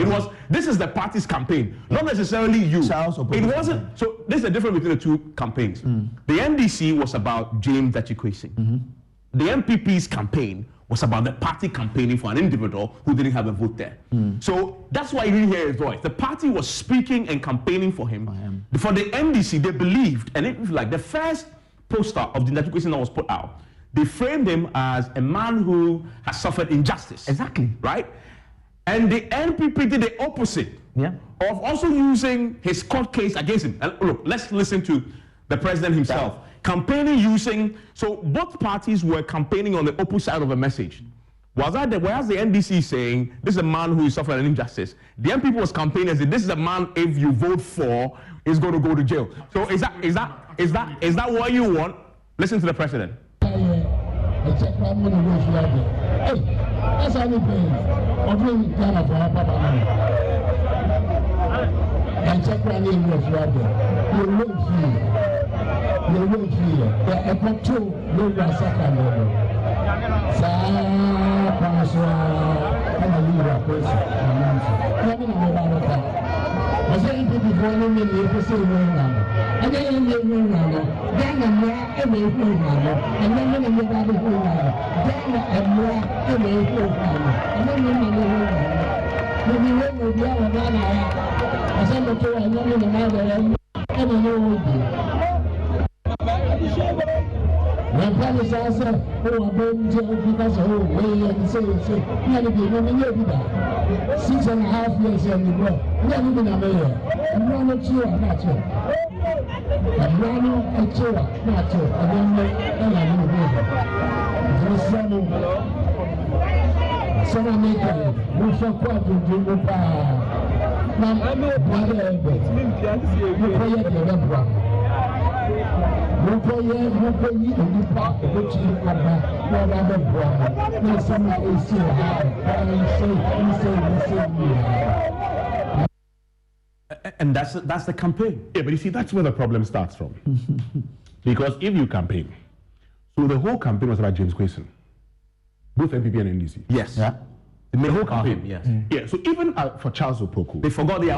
This is the party's campaign, not necessarily you. It wasn't. So there's a difference between the two campaigns. The NDC was about James Dachikwesi. The MPP's campaign was about the party campaigning for an individual who didn't have a vote there. So that's why you didn't hear his voice. The party was speaking and campaigning for him. For the NDC, they believed, and it was like the first poster of the Dachikwesi that was put out, they framed him as a man who has suffered injustice. Exactly. Right? And the NPP did the opposite of also using his court case against him. And look, let's listen to the president himself. Campaigning using, so both parties were campaigning on the opposite side of a message. Whereas the NDC is saying, this is a man who suffered an injustice. The NPP was campaigning as this is a man, if you vote for, is going to go to jail. So is that what you want? Listen to the president. And that's the campaign. Yeah, but you see, that's where the problem starts from. Because if you campaign, so the whole campaign was about James Quayson, both NPP and NDC. Yes. Yeah. The whole campaign. Yes. Yeah. So even for Charles Opoku, they forgot their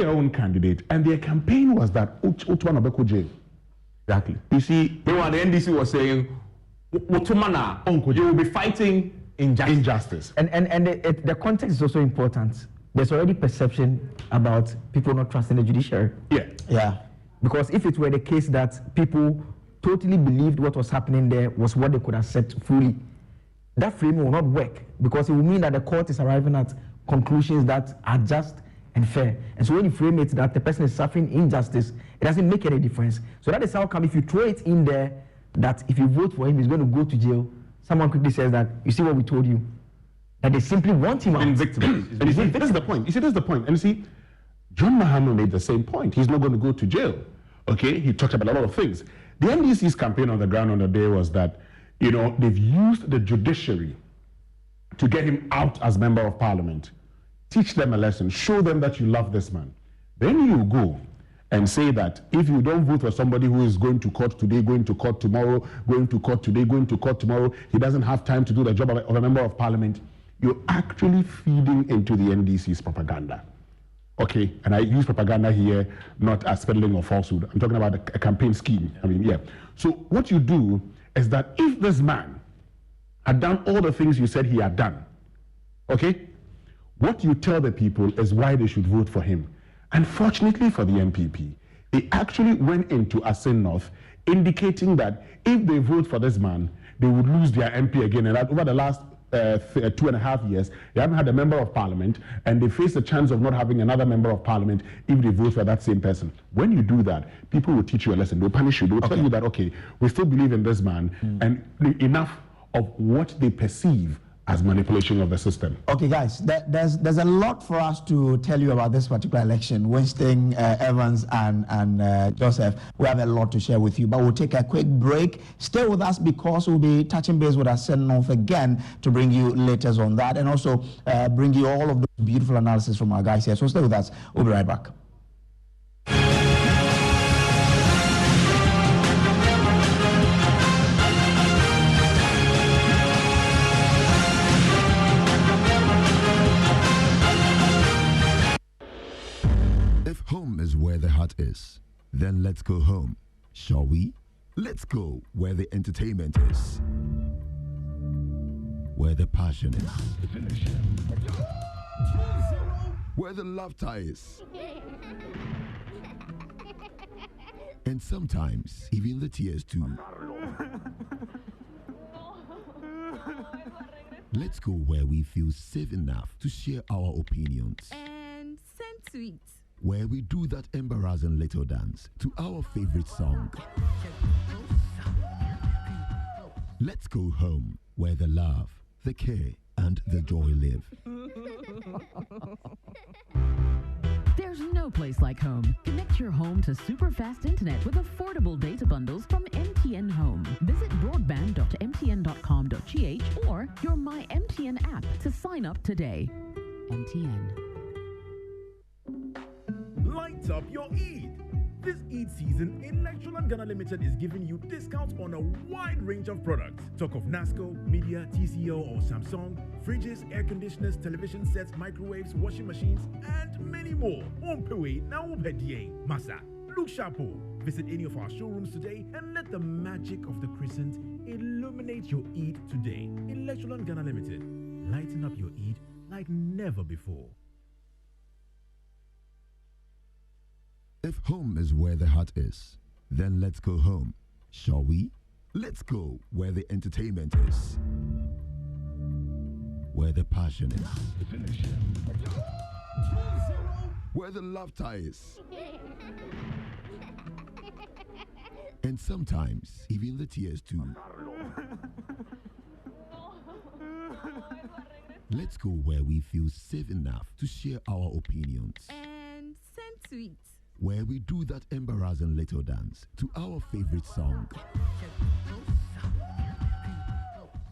own candidate. And their campaign was that Utwan Obeko jail. Exactly. You see, the NDC was saying, you will be fighting injustice. And the context is also important. There's already perception about people not trusting the judiciary. Yeah. Because if it were the case that people totally believed what was happening there was what they could accept fully, that frame will not work, because it will mean that the court is arriving at conclusions that are just and fair. And so when you frame it that the person is suffering injustice, it doesn't make any difference. So that is how come if you throw it in there that if you vote for him, he's going to go to jail, someone quickly says that, you see what we told you, that they simply want him out. And you see, this is the point. You see, this is the point. And you see, John Mahama made the same point. He's not going to go to jail. Okay? He talked about a lot of things. The NDC's campaign on the ground on the day was that, they've used the judiciary to get him out as member of parliament. Teach them a lesson. Show them that you love this man. Then you go and say that if you don't vote for somebody who is going to court today, going to court tomorrow, going to court today, going to court tomorrow, he doesn't have time to do the job of a member of parliament, you're actually feeding into the NDC's propaganda. Okay, and I use propaganda here not as peddling or falsehood. I'm talking about a campaign scheme. So what you do is that if this man had done all the things you said he had done, okay, what you tell the people is why they should vote for him. Unfortunately for the MPP, they actually went into Asin North indicating that if they vote for this man, they would lose their MP again. And that over the last 2.5 years, they haven't had a member of parliament, and they face the chance of not having another member of parliament if they vote for that same person. When you do that, people will teach you a lesson. They'll punish you. They'll tell you that, okay, we still believe in this man, and enough of what they perceive as manipulation of the system. Okay, guys, there's a lot for us to tell you about this particular election. Winston, Evans, and Joseph, we have a lot to share with you, but we'll take a quick break. Stay with us because we'll be touching base with our send-off again to bring you latest on that and also bring you all of the beautiful analysis from our guys here. So stay with us. We'll be right back. If home is where the heart is, then let's go home, shall we? Let's go where the entertainment is, where the passion is, where the laughter is, and sometimes even the tears too. Let's go where we feel safe enough to share our opinions. And send tweets. Where we do that embarrassing little dance to our favorite song. Let's go home where the love, the care, and the joy live. There's no place like home. Connect your home to super fast internet with affordable data bundles from MTN Home. Visit broadband.mtn.com.gh or your My MTN app to sign up today. MTN. Light up your Eid. This Eid season, Electroland Ghana Limited is giving you discounts on a wide range of products. Talk of Nasco, Media, TCL or Samsung, fridges, air conditioners, television sets, microwaves, washing machines, and many more. Masa, look sharp. Visit any of our showrooms today and let the magic of the crescent illuminate your Eid today. Electroland Ghana Limited, lighten up your Eid like never before. If home is where the heart is, then let's go home, shall we? Let's go where the entertainment is, where the passion is, where the laughter is, and sometimes even the tears too. Let's go where we feel safe enough to share our opinions. And send tweets. Where we do that embarrassing little dance to our favorite song.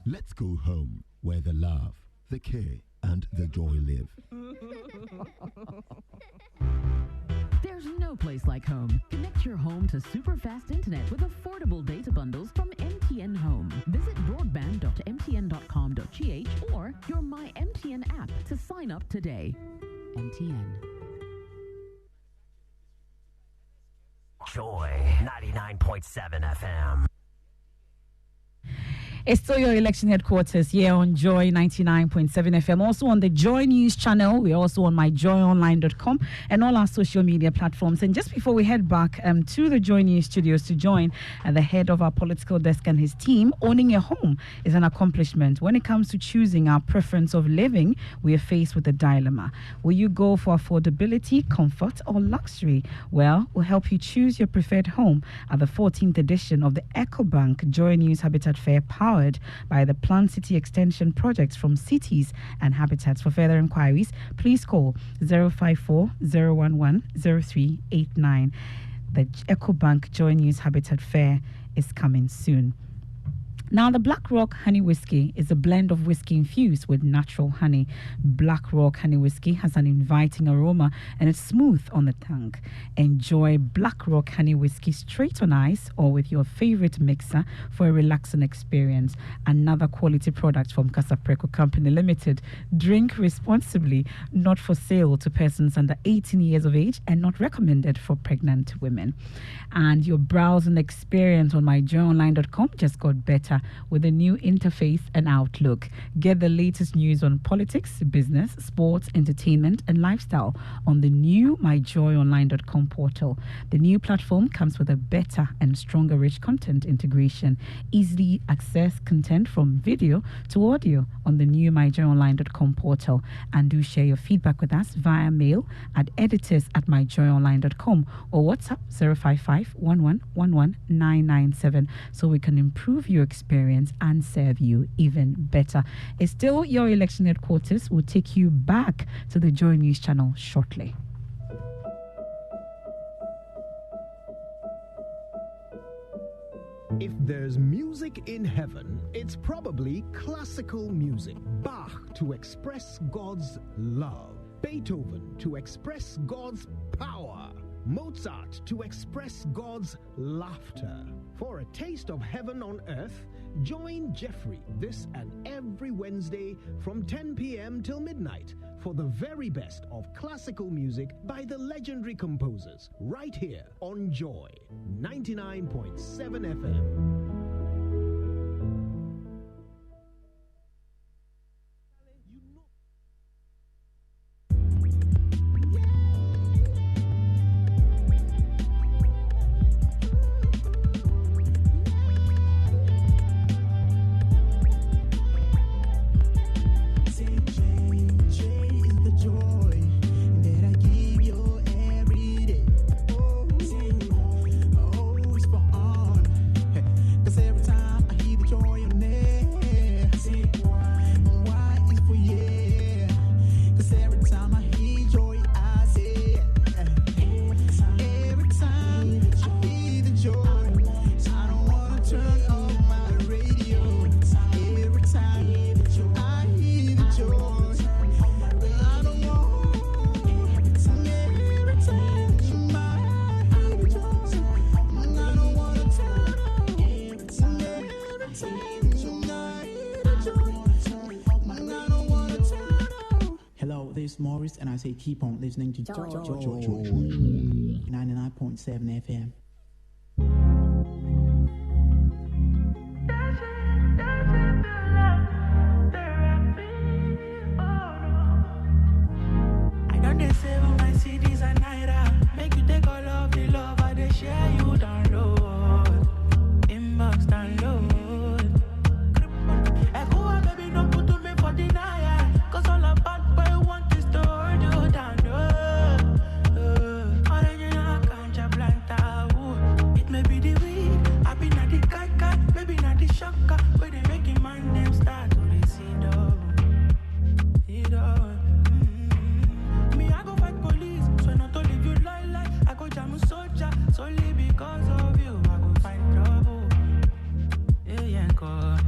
Let's go home where the love, the care, and the joy live. There's no place like home. Connect your home to super fast internet with affordable data bundles from MTN Home. Visit broadband.mtn.com.gh or your My MTN app to sign up today. MTN. Joy 99.7 FM. It's still your election headquarters here on Joy 99.7 FM. Also on the Joy News channel. We're also on myjoyonline.com and all our social media platforms. And just before we head back to the Joy News studios to join the head of our political desk and his team, owning a home is an accomplishment. When it comes to choosing our preference of living, we are faced with a dilemma. Will you go for affordability, comfort, or luxury? Well, we'll help you choose your preferred home at the 14th edition of the EcoBank Joy News Habitat Fair, powered by the Plant City Extension projects from Cities and Habitats. For further inquiries, please call 054 011 0389. The EcoBank Joy News Habitat Fair is coming soon. Now, the Black Rock Honey Whiskey is a blend of whiskey infused with natural honey. Black Rock Honey Whiskey has an inviting aroma and it's smooth on the tongue. Enjoy Black Rock Honey Whiskey straight on ice or with your favorite mixer for a relaxing experience. Another quality product from Casapreco Company Limited. Drink responsibly, not for sale to persons under 18 years of age and not recommended for pregnant women. And your browsing experience on myjoyonline.com just got better with a new interface and outlook. Get the latest news on politics, business, sports, entertainment, and lifestyle on the new myjoyonline.com portal. The new platform comes with a better and stronger rich content integration. Easily access content from video to audio on the new myjoyonline.com portal. And do share your feedback with us via mail at editors@myjoyonline.com or WhatsApp 055 11 11 997 so we can improve your experience experience and serve you even better. It's still your election headquarters. We'll take you back to the Joy News channel shortly. If there's music in heaven, it's probably classical music. Bach to express God's love. Beethoven to express God's power. Mozart to express God's laughter. For a taste of heaven on earth, join Jeffrey this and every Wednesday from 10 p.m. till midnight for the very best of classical music by the legendary composers right here on Joy 99.7 FM. Morris, and I say keep on listening to Joy 99.7 FM. I don't say my CDs and Naira. Make you take all of the love I they share you download. Inbox download. Echo baby don't put to me for denial. Cause all about boy want is to hold you down. Original cancha planta. It may be the weed. I be not the kaka. Maybe not the shocker. Where they making man them start to the see dog. See dog. Me I go fight police. So not to leave you like I go jam a soldier. Solely because of you I go find trouble. Yeah, God.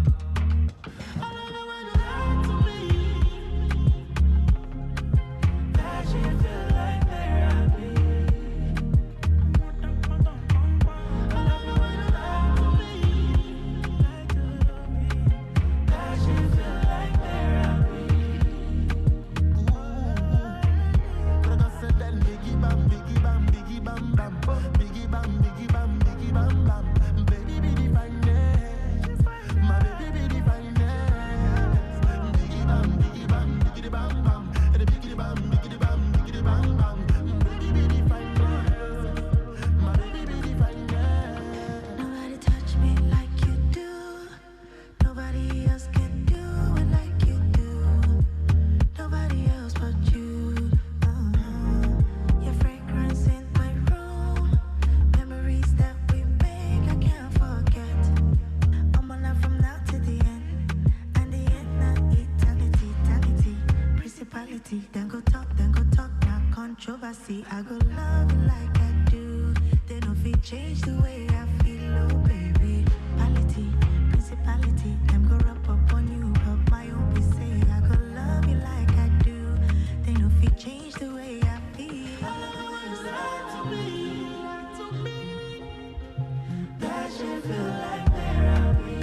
Then go talk, now controversy. I go love you like I do. They don't feel change the way I feel, oh baby. Quality, principality, them go up on you, but my own be say I go love you like I do. They don't feel change the way I feel. To me, that should feel like therapy.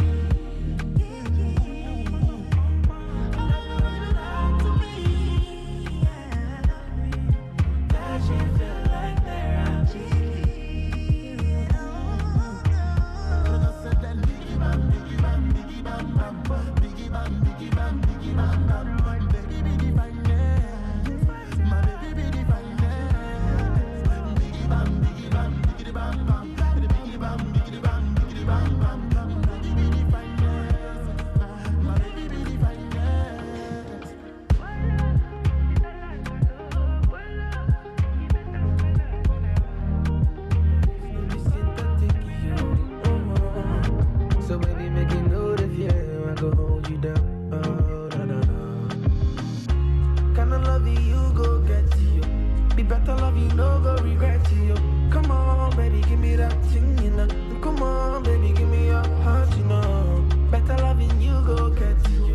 love you, no go regret you. Come on, baby, give me that thing, you know. Come on, baby, give me your heart, you know. Better loving you, go get to you.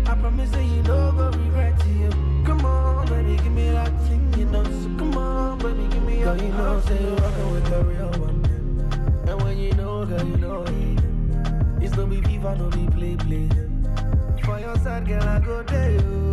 I promise that you no go regret you. Come on, baby, give me that thing, you know. So come on, baby, give me your heart. You know, say you're rocking with the real one. And when you know, girl, you know it. It's no be FIFA, no be play. For your side, girl, I go there, you.